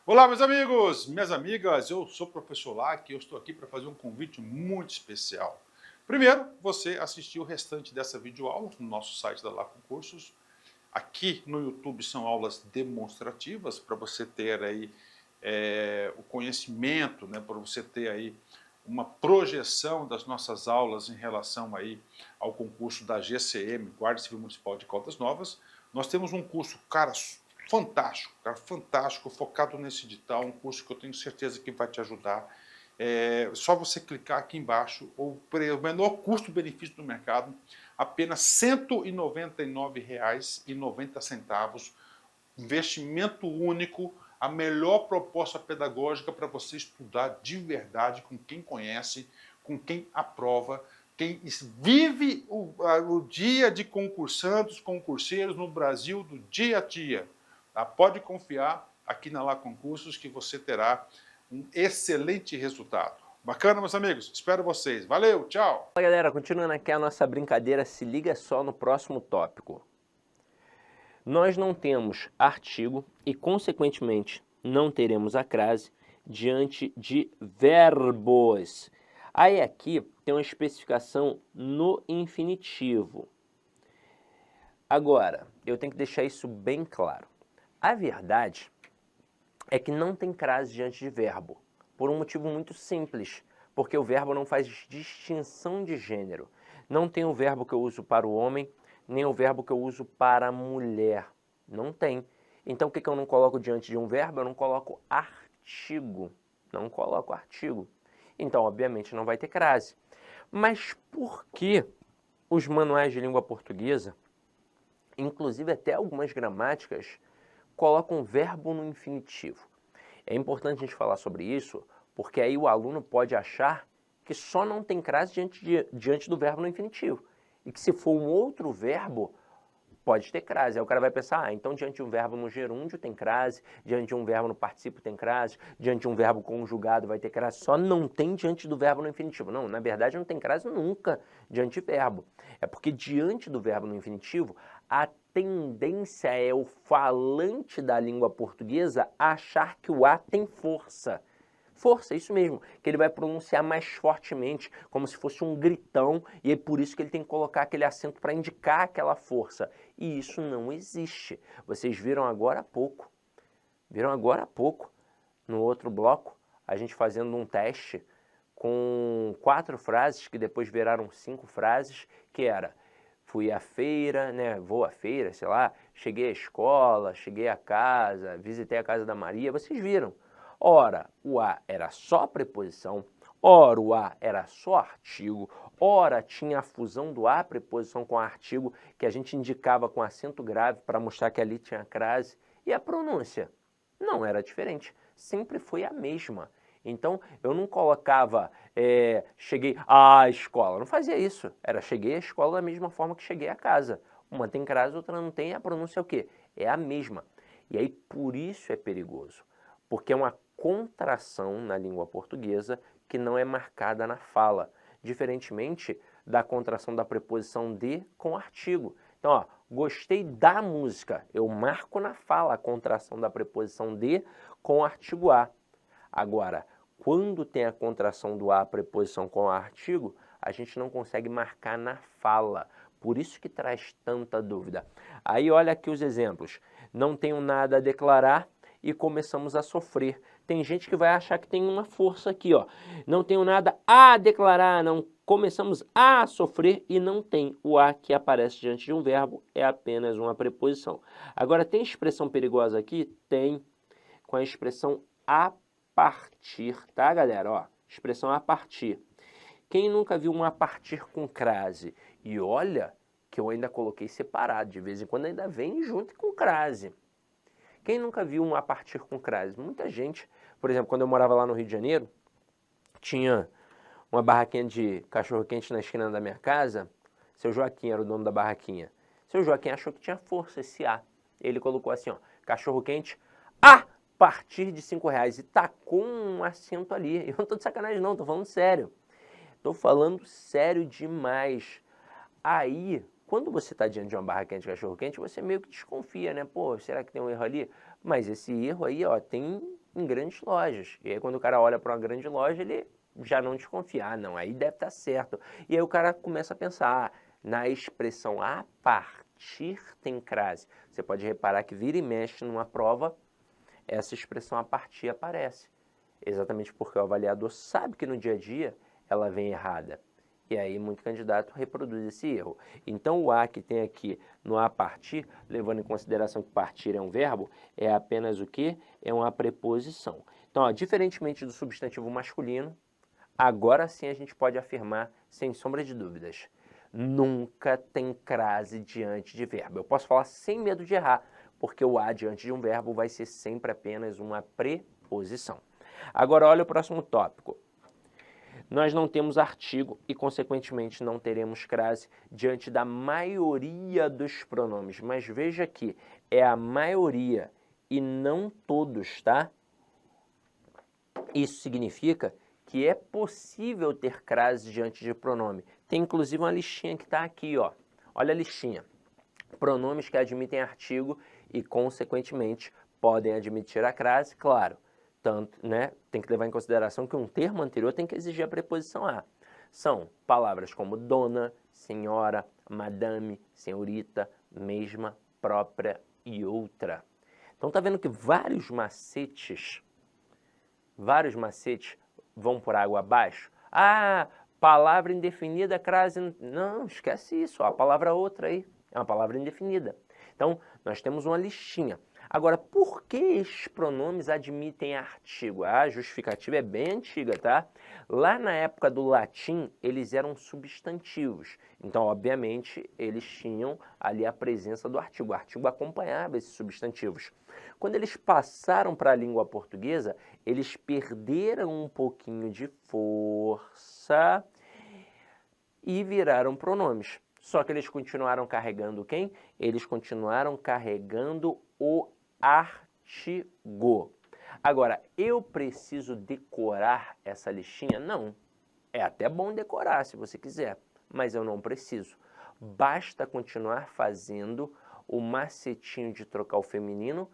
Olá, meus amigos, minhas amigas, eu sou o professor Lac e eu estou aqui para fazer um convite muito especial. Primeiro, você assistir o restante dessa videoaula no nosso site da Lacon Cursos. Aqui no YouTube são aulas demonstrativas para você ter aí o conhecimento, né, para você ter aí uma projeção das nossas aulas em relação aí ao concurso da GCM, Guarda Civil Municipal de Caldas Novas. Nós temos um curso, cara, fantástico, focado nesse edital, um curso que eu tenho certeza que vai te ajudar. Só você clicar aqui embaixo, o menor custo-benefício do mercado, apenas R$ 199,90, investimento único, a melhor proposta pedagógica para você estudar de verdade com quem conhece, com quem aprova, quem vive o dia de concursantes, concurseiros no Brasil do dia a dia. Tá? Pode confiar aqui na Lacon Cursos que você terá um excelente resultado. Bacana, meus amigos? Espero vocês. Valeu, tchau! Fala, galera, continuando aqui a nossa brincadeira, se liga só no próximo tópico. Nós não temos artigo e, consequentemente, não teremos a crase diante de verbos. Aí aqui tem uma especificação no infinitivo. Agora, eu tenho que deixar isso bem claro. A verdade é que não tem crase diante de verbo, por um motivo muito simples, porque o verbo não faz distinção de gênero. Não tem o verbo que eu uso para o homem, nem o verbo que eu uso para a mulher. Não tem. Então, o que eu não coloco diante de um verbo? Eu não coloco artigo. Não coloco artigo. Então, obviamente, não vai ter crase. Mas por que os manuais de língua portuguesa, inclusive até algumas gramáticas, colocam verbo no infinitivo? É importante a gente falar sobre isso, porque aí o aluno pode achar que só não tem crase diante do verbo no infinitivo. E que se for um outro verbo, pode ter crase. Aí o cara vai pensar, então diante de um verbo no gerúndio tem crase, diante de um verbo no particípio tem crase, diante de um verbo conjugado vai ter crase, só não tem diante do verbo no infinitivo. Não, na verdade não tem crase nunca diante de verbo. É porque diante do verbo no infinitivo, a tendência é o falante da língua portuguesa achar que o A tem força. Força, isso mesmo, que ele vai pronunciar mais fortemente, como se fosse um gritão, e é por isso que ele tem que colocar aquele acento para indicar aquela força. E isso não existe. Vocês viram agora há pouco, no outro bloco, a gente fazendo um teste com 4 frases, que depois viraram 5 frases, que era: fui à feira, né, vou à feira, sei lá, cheguei à escola, cheguei à casa, visitei a casa da Maria, vocês viram. Ora, o A era só preposição, ora o A era só artigo, ora tinha a fusão do A preposição com artigo, que a gente indicava com acento grave para mostrar que ali tinha crase, e a pronúncia não era diferente, sempre foi a mesma. Então, eu não colocava, cheguei à escola, não fazia isso. Era cheguei à escola da mesma forma que cheguei à casa. Uma tem crase, outra não tem, a pronúncia é o quê? É a mesma. E aí, por isso é perigoso, porque é uma contração na língua portuguesa que não é marcada na fala, diferentemente da contração da preposição de com artigo. Então, ó, gostei da música, eu marco na fala a contração da preposição de com artigo a. Agora, quando tem a contração do a preposição com artigo, a gente não consegue marcar na fala. Por isso que traz tanta dúvida. Aí olha aqui os exemplos. Não tenho nada a declarar e começamos a sofrer. Tem gente que vai achar que tem uma força aqui, ó. Não tenho nada a declarar, não começamos a sofrer e não tem. O a que aparece diante de um verbo é apenas uma preposição. Agora, tem expressão perigosa aqui? Tem, com a expressão a partir, tá, galera? Ó, expressão a partir. Quem nunca viu um a partir com crase? E olha que eu ainda coloquei separado, de vez em quando ainda vem junto com crase. Quem nunca viu um a partir com crase? Muita gente. Por exemplo, quando eu morava lá no Rio de Janeiro, tinha uma barraquinha de cachorro-quente na esquina da minha casa. Seu Joaquim era o dono da barraquinha. Seu Joaquim achou que tinha força esse A. Ele colocou assim, ó, cachorro-quente a partir de R$5 e tacou um acento ali. Eu não tô de sacanagem não, tô falando sério. Tô falando sério demais. Aí, quando você está diante de uma barraquinha de cachorro-quente, você meio que desconfia, né? Pô, será que tem um erro ali? Mas esse erro aí, ó, tem em grandes lojas. E aí quando o cara olha para uma grande loja, ele já não desconfia. Ah, não, aí deve estar certo. E aí o cara começa a pensar, na expressão a partir tem crase. Você pode reparar que vira e mexe numa prova, essa expressão a partir aparece. Exatamente porque o avaliador sabe que no dia a dia ela vem errada. E aí muito candidato reproduz esse erro. Então o a que tem aqui no a partir, levando em consideração que partir é um verbo, é apenas o quê? É uma preposição. Então, ó, diferentemente do substantivo masculino, agora sim a gente pode afirmar, sem sombra de dúvidas, nunca tem crase diante de verbo. Eu posso falar sem medo de errar, porque o a diante de um verbo vai ser sempre apenas uma preposição. Agora olha o próximo tópico. Nós não temos artigo e, consequentemente, não teremos crase diante da maioria dos pronomes. Mas veja que é a maioria e não todos, tá? Isso significa que é possível ter crase diante de pronome. Tem inclusive uma listinha que está aqui, ó. Olha a listinha. Pronomes que admitem artigo e, consequentemente, podem admitir a crase, claro. Tanto, né, tem que levar em consideração que um termo anterior tem que exigir a preposição a. São palavras como dona, senhora, madame, senhorita, mesma, própria e outra. Então tá vendo que vários macetes vão por água abaixo? Ah, palavra indefinida, crase... Não, esquece isso, ó, a palavra outra aí é uma palavra indefinida. Então, nós temos uma listinha. Agora, por que estes pronomes admitem artigo? A justificativa é bem antiga, tá? Lá na época do latim, eles eram substantivos. Então, obviamente, eles tinham ali a presença do artigo. O artigo acompanhava esses substantivos. Quando eles passaram para a língua portuguesa, eles perderam um pouquinho de força e viraram pronomes. Só que eles continuaram carregando quem? Eles continuaram carregando o artigo. Agora, eu preciso decorar essa listinha? Não. É até bom decorar se você quiser, mas eu não preciso. Basta continuar fazendo o macetinho de trocar o feminino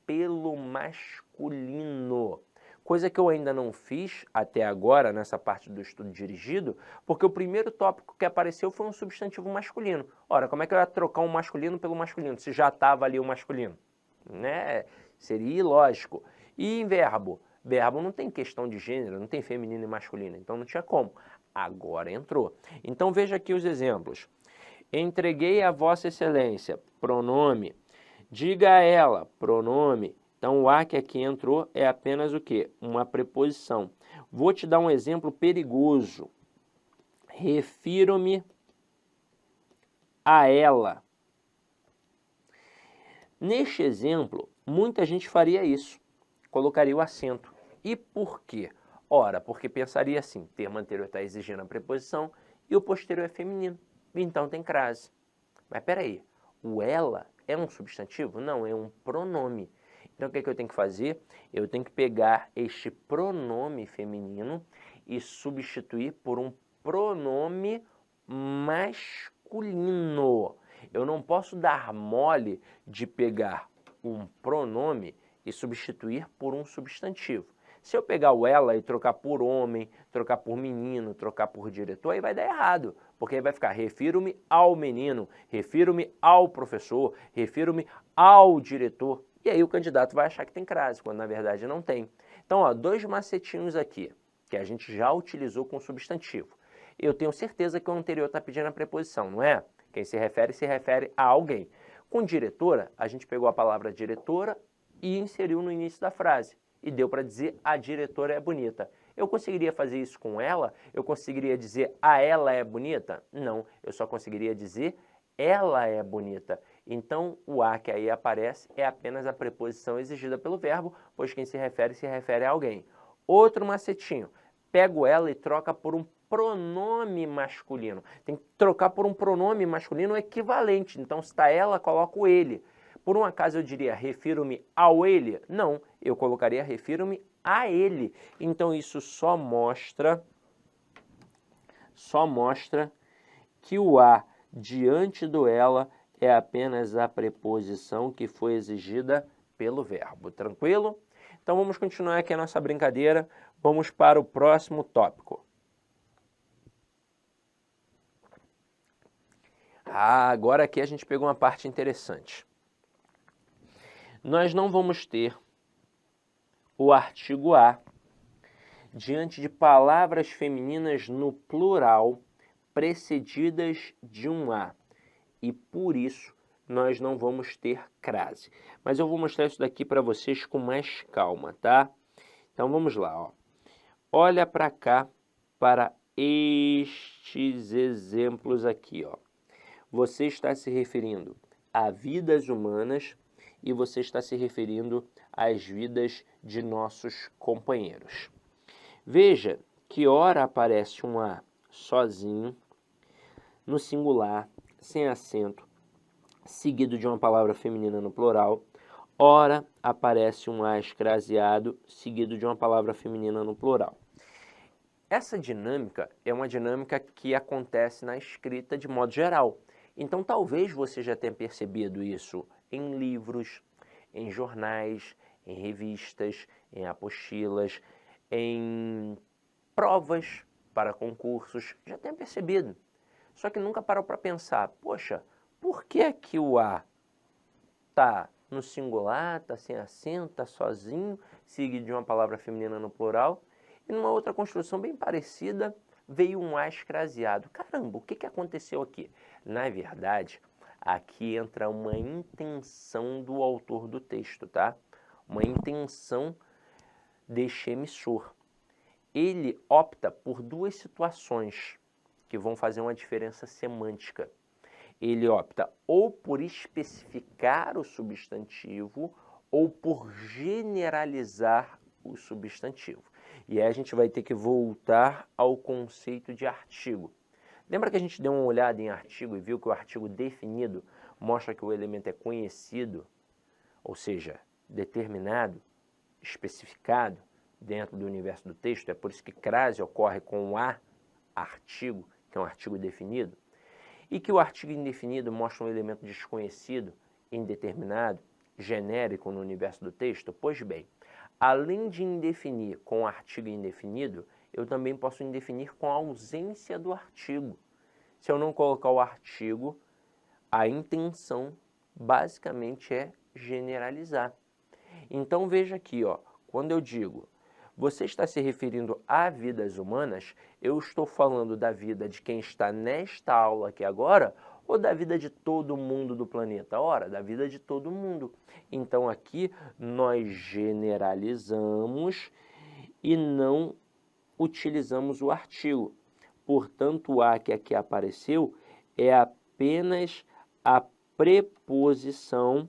pelo masculino. Coisa que eu ainda não fiz até agora nessa parte do estudo dirigido, porque o primeiro tópico que apareceu foi um substantivo masculino. Ora, como é que eu ia trocar um masculino pelo masculino, se já estava ali o masculino? Né? Seria ilógico. E em verbo? Verbo não tem questão de gênero, não tem feminino e masculino, então não tinha como. Agora entrou. Então veja aqui os exemplos. Entreguei a Vossa Excelência, pronome. Diga a ela, pronome. Então, o a que aqui entrou é apenas o quê? Uma preposição. Vou te dar um exemplo perigoso. Refiro-me a ela. Neste exemplo, muita gente faria isso. Colocaria o acento. E por quê? Ora, porque pensaria assim, o termo anterior está exigindo a preposição e o posterior é feminino. Então tem crase. Mas peraí, o ela é um substantivo? Não, é um pronome. Então, o que é que eu tenho que fazer? Eu tenho que pegar este pronome feminino e substituir por um pronome masculino. Eu não posso dar mole de pegar um pronome e substituir por um substantivo. Se eu pegar o ela e trocar por homem, trocar por menino, trocar por diretor, aí vai dar errado. Porque aí vai ficar, refiro-me ao menino, refiro-me ao professor, refiro-me ao diretor. E aí o candidato vai achar que tem crase, quando na verdade não tem. Então, ó, dois macetinhos aqui, que a gente já utilizou com substantivo. Eu tenho certeza que o anterior está pedindo a preposição, não é? Quem se refere a alguém. Com diretora, a gente pegou a palavra diretora e inseriu no início da frase. E deu para dizer a diretora é bonita. Eu conseguiria fazer isso com ela? Eu conseguiria dizer a ela é bonita? Não, eu só conseguiria dizer ela é bonita. Então, o a que aí aparece é apenas a preposição exigida pelo verbo, pois quem se refere a alguém. Outro macetinho, pego ela e troca por um pronome masculino. Tem que trocar por um pronome masculino equivalente. Então, se está ela, coloco ele. Por um acaso eu diria refiro-me ao ele? Não, eu colocaria refiro-me a ele. Então isso só mostra que o a diante do ela é apenas a preposição que foi exigida pelo verbo. Tranquilo? Então vamos continuar aqui a nossa brincadeira, vamos para o próximo tópico. Agora aqui a gente pegou uma parte interessante. Nós não vamos ter o artigo a diante de palavras femininas no plural precedidas de um a. E por isso nós não vamos ter crase. Mas eu vou mostrar isso daqui para vocês com mais calma, tá? Então vamos lá, ó. Olha para cá, para estes exemplos aqui, ó. Você está se referindo a vidas humanas e você está se referindo às vidas de nossos companheiros. Veja que ora aparece um a sozinho, no singular, sem acento, seguido de uma palavra feminina no plural. Ora aparece um a escraseado, seguido de uma palavra feminina no plural. Essa dinâmica é uma dinâmica que acontece na escrita de modo geral. Então talvez você já tenha percebido isso em livros, em jornais, em revistas, em apostilas, em provas para concursos, já tenha percebido. Só que nunca parou para pensar, poxa, por que aqui o a está no singular, está sem acento, está sozinho, seguido de uma palavra feminina no plural, e numa outra construção bem parecida veio um a escraseado. Caramba, o que aconteceu aqui? Na verdade, aqui entra uma intenção do autor do texto, tá? Uma intenção deste emissor. Ele opta por duas situações que vão fazer uma diferença semântica. Ele opta ou por especificar o substantivo ou por generalizar o substantivo. E aí a gente vai ter que voltar ao conceito de artigo. Lembra que a gente deu uma olhada em artigo e viu que o artigo definido mostra que o elemento é conhecido, ou seja, determinado, especificado dentro do universo do texto? É por isso que crase ocorre com o a artigo, que é um artigo definido. E que o artigo indefinido mostra um elemento desconhecido, indeterminado, genérico no universo do texto? Pois bem, além de indefinir com o artigo indefinido, eu também posso indefinir com a ausência do artigo. Se eu não colocar o artigo, a intenção basicamente é generalizar. Então veja aqui, ó, quando eu digo você está se referindo a vidas humanas, eu estou falando da vida de quem está nesta aula aqui agora ou da vida de todo mundo do planeta? Ora, da vida de todo mundo. Então aqui nós generalizamos e não utilizamos o artigo. Portanto, o a que aqui apareceu é apenas a preposição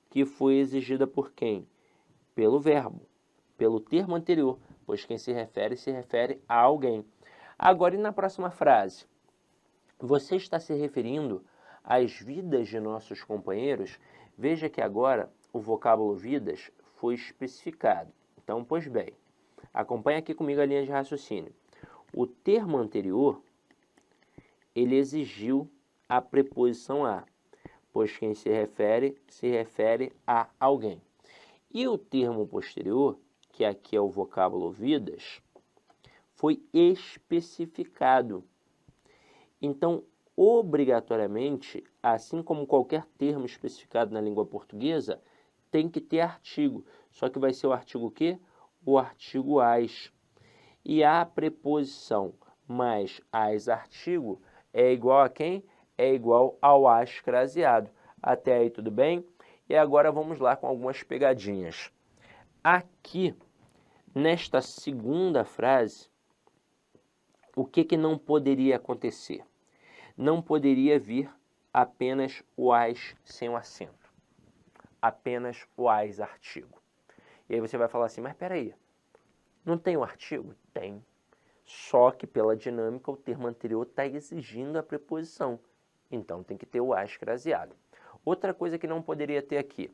que foi exigida por quem? Pelo verbo, pelo termo anterior, pois quem se refere a alguém. Agora, e na próxima frase? Você está se referindo às vidas de nossos companheiros? Veja que agora o vocábulo vidas foi especificado. Então, pois bem, acompanhe aqui comigo a linha de raciocínio. O termo anterior, ele exigiu a preposição a, pois quem se refere a alguém. E o termo posterior, que aqui é o vocábulo vidas, foi especificado. Então, obrigatoriamente, assim como qualquer termo especificado na língua portuguesa, tem que ter artigo. Só que vai ser o artigo o quê? O artigo as. E a preposição mais as artigo é igual a quem? É igual ao as craseado. Até aí tudo bem? E agora vamos lá com algumas pegadinhas. Aqui, nesta segunda frase, o que não poderia acontecer? Não poderia vir apenas o as sem o acento. Apenas o as artigo. E aí você vai falar assim, mas peraí, não tem o artigo? Tem. Só que pela dinâmica o termo anterior está exigindo a preposição. Então tem que ter o as craseado. Outra coisa que não poderia ter aqui,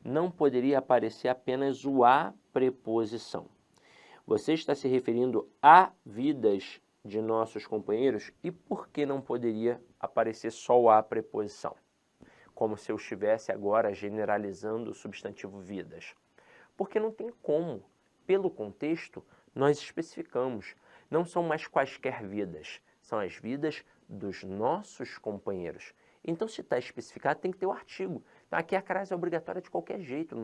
não poderia aparecer apenas o a preposição. Você está se referindo a vidas de nossos companheiros e por que não poderia aparecer só o a preposição? Como se eu estivesse agora generalizando o substantivo vidas. Porque não tem como. Pelo contexto, nós especificamos. Não são mais quaisquer vidas, são as vidas dos nossos companheiros. Então, se está especificado, tem que ter o artigo. Então, aqui a crase é obrigatória de qualquer jeito.